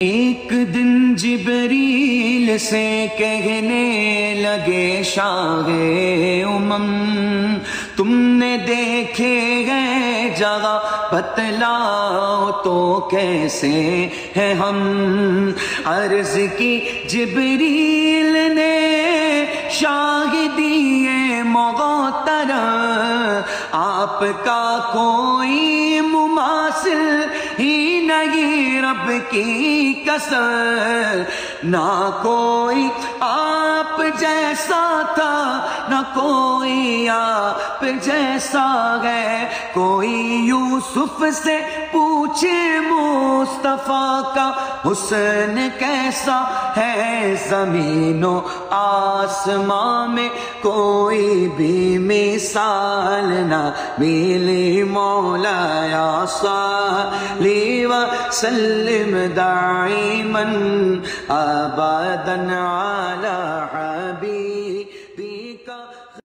ایک دن جبریل سے کہنے لگے شاہ امم، تم نے دیکھے گئے جگہ بتلاؤ تو کیسے ہیں ہم؟ عرض کی جبریل نے شاہ دیے محترم، آپ کا کوئی مماثل ہی نہیں رب کی قسم، نہ کوئی آپ جیسا تھا نہ کوئی آپ جیسا ہے۔ کوئی یوسف سے پوچھے مصطفیٰ کا حسن کیسا ہے، زمین و آسمان میں کوئی بھی مثال نہ ملی۔ مولا یا صلی وسلم دائما ابدا علی حبیبک